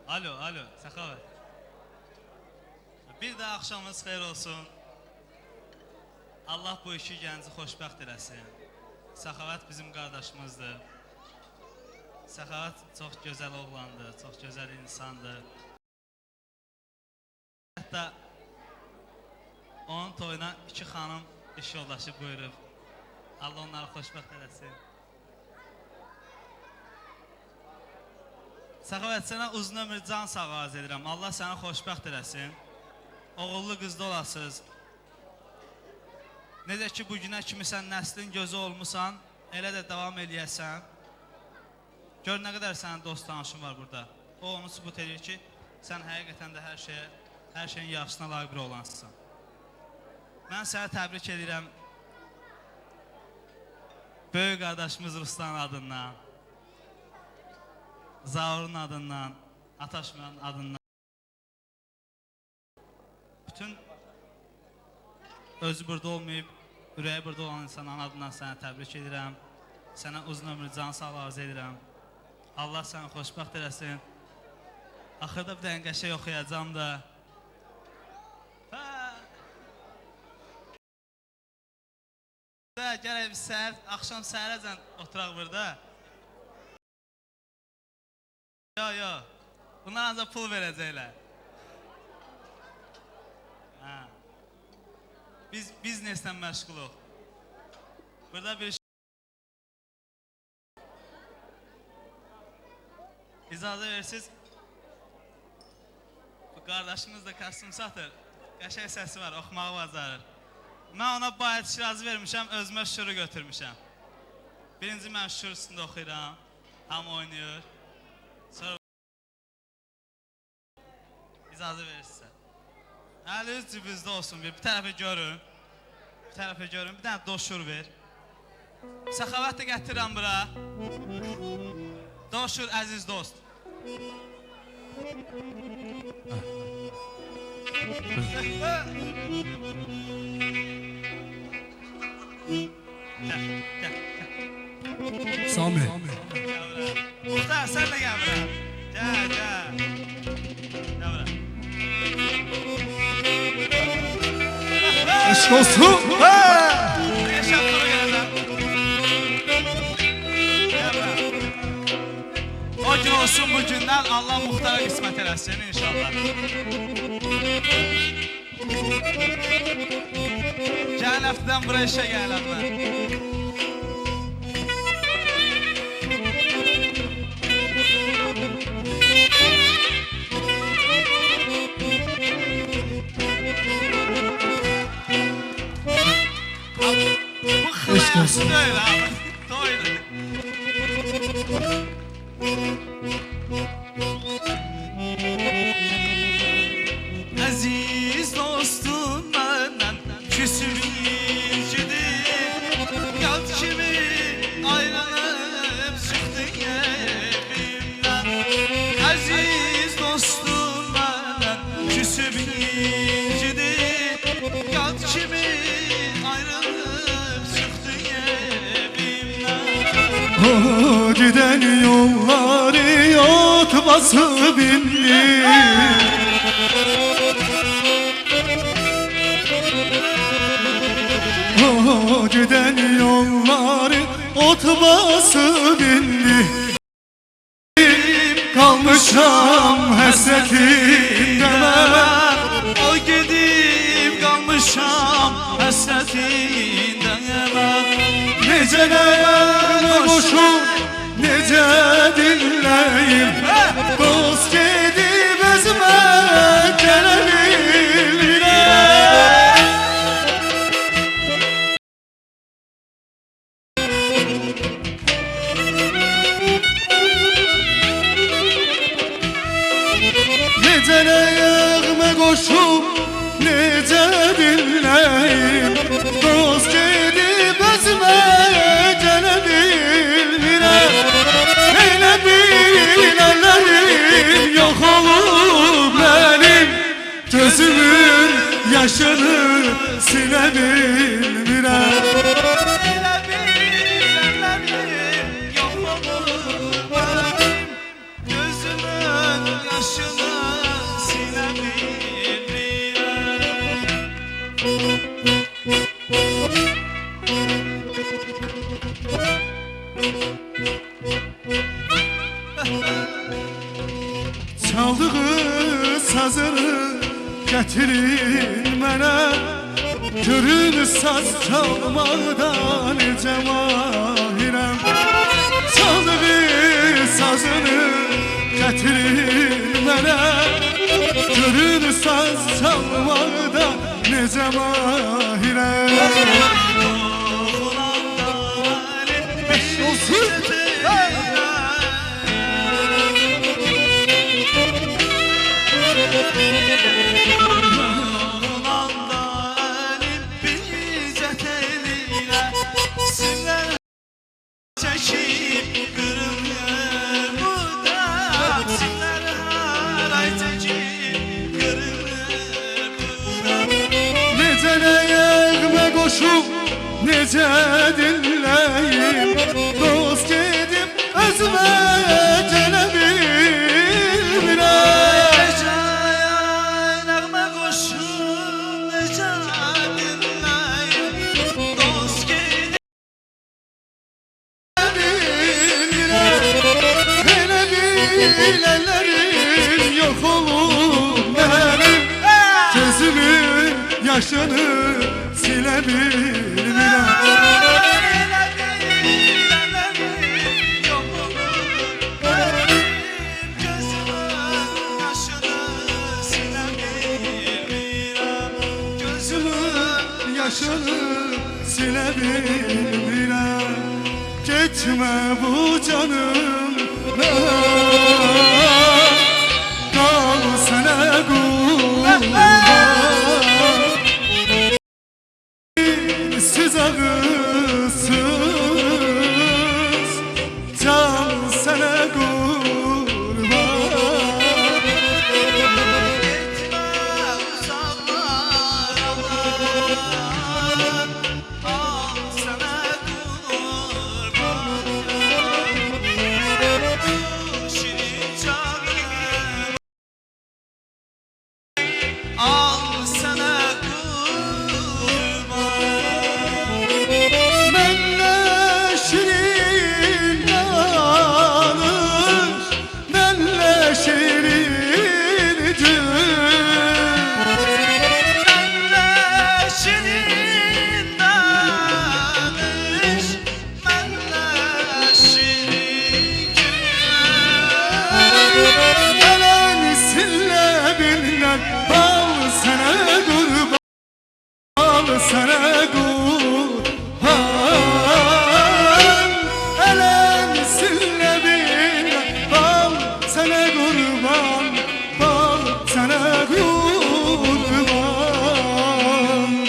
Alo, Səxavət. Bir də axşamınız xeyir olsun. Allah bu iki gənci xoşbəxt eləsin. Səxavət bizim qardaşımızdır. Səxavət çox gözəl oğlandır, çox gözəl insandır. Hətta onun toyuna iki xanım iş yoldaşı buyurub. Allah onları xoşbəxt eləsin. Səxavət, sənə uzun ömür can sağ arz edirəm. Allah səni xoşbəxt eləsin. Oğullu qızda olasınız. Necə ki, bugünə kimi sən nəslin gözü olmusan, elə də davam eləyəsən. Gör nə qədər sənin dost tanışın var burada. O onu sübut edir ki, sən həqiqətən də hər şeyin yaxşısına layiq bir oğlansın. Mən səni təbrik edirəm. Böyük qardaşımız Ruslan adından, Zaurun adından, Ataşmanın adından. Bütün özü burada olmayıb, ürəyi burada olan insanların adından səni təbrik edirəm. Sənə uzun ömrü can sağlığı arz edirəm. Allah səni xoşbəxt eləsin. Axırda bir dənə qəşəng oxuyacam da. Gələk biz axşam səhərəcən oturaq burada. Yo, bunlar ancaq pul verəcəklər. Biz bizneslə məşğuluq. Burada bir icazə verirsiniz. Bu qardaşımız da kostyum satır. Qəşəng səsi var, oxumağı bacarır. Mən ona bayat şirazı vermişəm, özümə şuru götürmüşəm. Birinci mən şur üstündə oxuyuram, hamı oynayır. Sonra icazə verirsinizsə. Əliniz cibinizdə olsun, bir tərəfə görün. Bir dənə doşur ver. Səxavət də gətirirəm bura. Doşur, əziz dost. Gəl. Sami. Muxtar, sən də gəl bura. Gəl. Gəl bura. Eşk olsun. Yaşam sonra gələcəm. Gəl bura. O gün olsun bu gündən Allah Muxtara qismət eləsin inşallah. Gəlin həftədən bura işə gələm mən. Bu xılayası deyil abi. Doydu. Əziz dostum məndən küsür incidir. Yad kimi ayrılıb çıxdın evimdən. Əziz dostum məndən küsür incidir. Yad kimi ayrılıb çıxdın evimdən. O giden yolları yot basıp indi. O giden yolları ot basıp indi. Kalmışam həsrətindən mən. O gedib qalmışam həsrətindən mən. Necələr boşum, necə dinləyim. Dost gedib özümə gələ bilmirəm. Necələyəğmə qoşum, necə dinləyim. Dost gedib özümə gələ bilmirəm. Elə bilənlərim yox olub mənim. Gözümün yaşını silə bilmirəm. Elə bilənlərim yox olur mənim. Gözümün yaşı çaldığı sazını getirin mənə. Görün saz çalmaqda necə mahirəm. Çaldığı sazını getirin mənə. Görün saz çalmaqda necə mahirəm. Olsun. Necə nəyəğmə qoşub, necə dinləyim. Dost gedib özümə gələ bilmirəm. Necə nəğmə qoşub, necə dinləyim. Dost gedib bilmirəm. Elə bilələrim yox olub mənim. Gözümün yaşını silə bilmirəm. Yaşını silə bilmirəm. Getmə bu canımla, qal sənə qurban. Siz ağızsız, can sənə qurban. Al sana kurban. Mənlə şirin danış, mənlə şirin gül. Mənlə şirin danış, mənlə şirin gül. Ələn sillə bilməm, al sənə qurban, al sənə qurban.